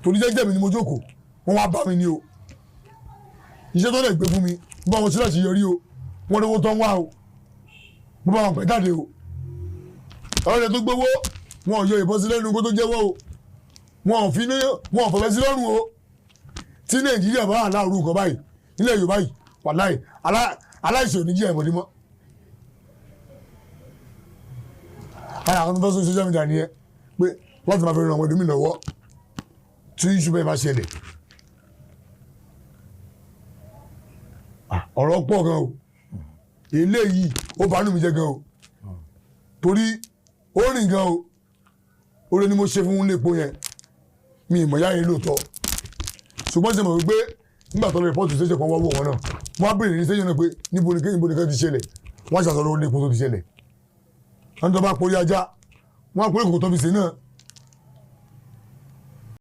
torí jẹ́jẹ́ mi ni mo jókòó wọ́n wá bá mi ní o iṣẹ́ tó lè gbé fún mi bá wọn sílẹ̀ sí yọrí o wọ́n lówó tán wá o mo bá wọn pẹ́ jáde o ọ̀rẹ́ tó gbowó wọn ò yọ ìbọn sí lẹ́nu kó tó jẹ́wọ́ o wọn ò fọ̀fẹ́ sí lọ́rùn o tí Nàìjíríà bá wà láàrú nǹkan báyìí nílẹ̀ Yorùbá yìí wàláì aláìsàn ò ní jí ẹ̀mọ́dé mọ́. ara àwọn tó fẹ́ sọ social media nìyẹn pé láti máa fi ràn àwọn ẹ̀dùnmí lọ́wọ́ tí iṣu bẹ́ẹ̀ bá ṣẹlẹ̀ ọ̀rọ̀ pọ̀ gan o eléyìí ó bá nù mí jẹ́ gan o torí ó rìn gan o oore ni mo ṣe fún lépo yẹn mi ìmọ̀ yá yẹn lóòótọ́ ṣùgbọ́n ṣe mọ̀ wípé nígbà tó lọ rìpọ́ọ̀tù ṣẹ̀ṣẹ̀ kan wọ́wọ́ wọn náà wọ́n á bèèrè ní sẹ́yìn náà pé níbo ni kan ti ṣẹlẹ̀ wọ́n á ṣàtọ̀rọ̀ lépo tó ti ṣẹlẹ̀ wọ́n tó bá porí ajá wọ́n á porí kòkó tó fi ṣe náà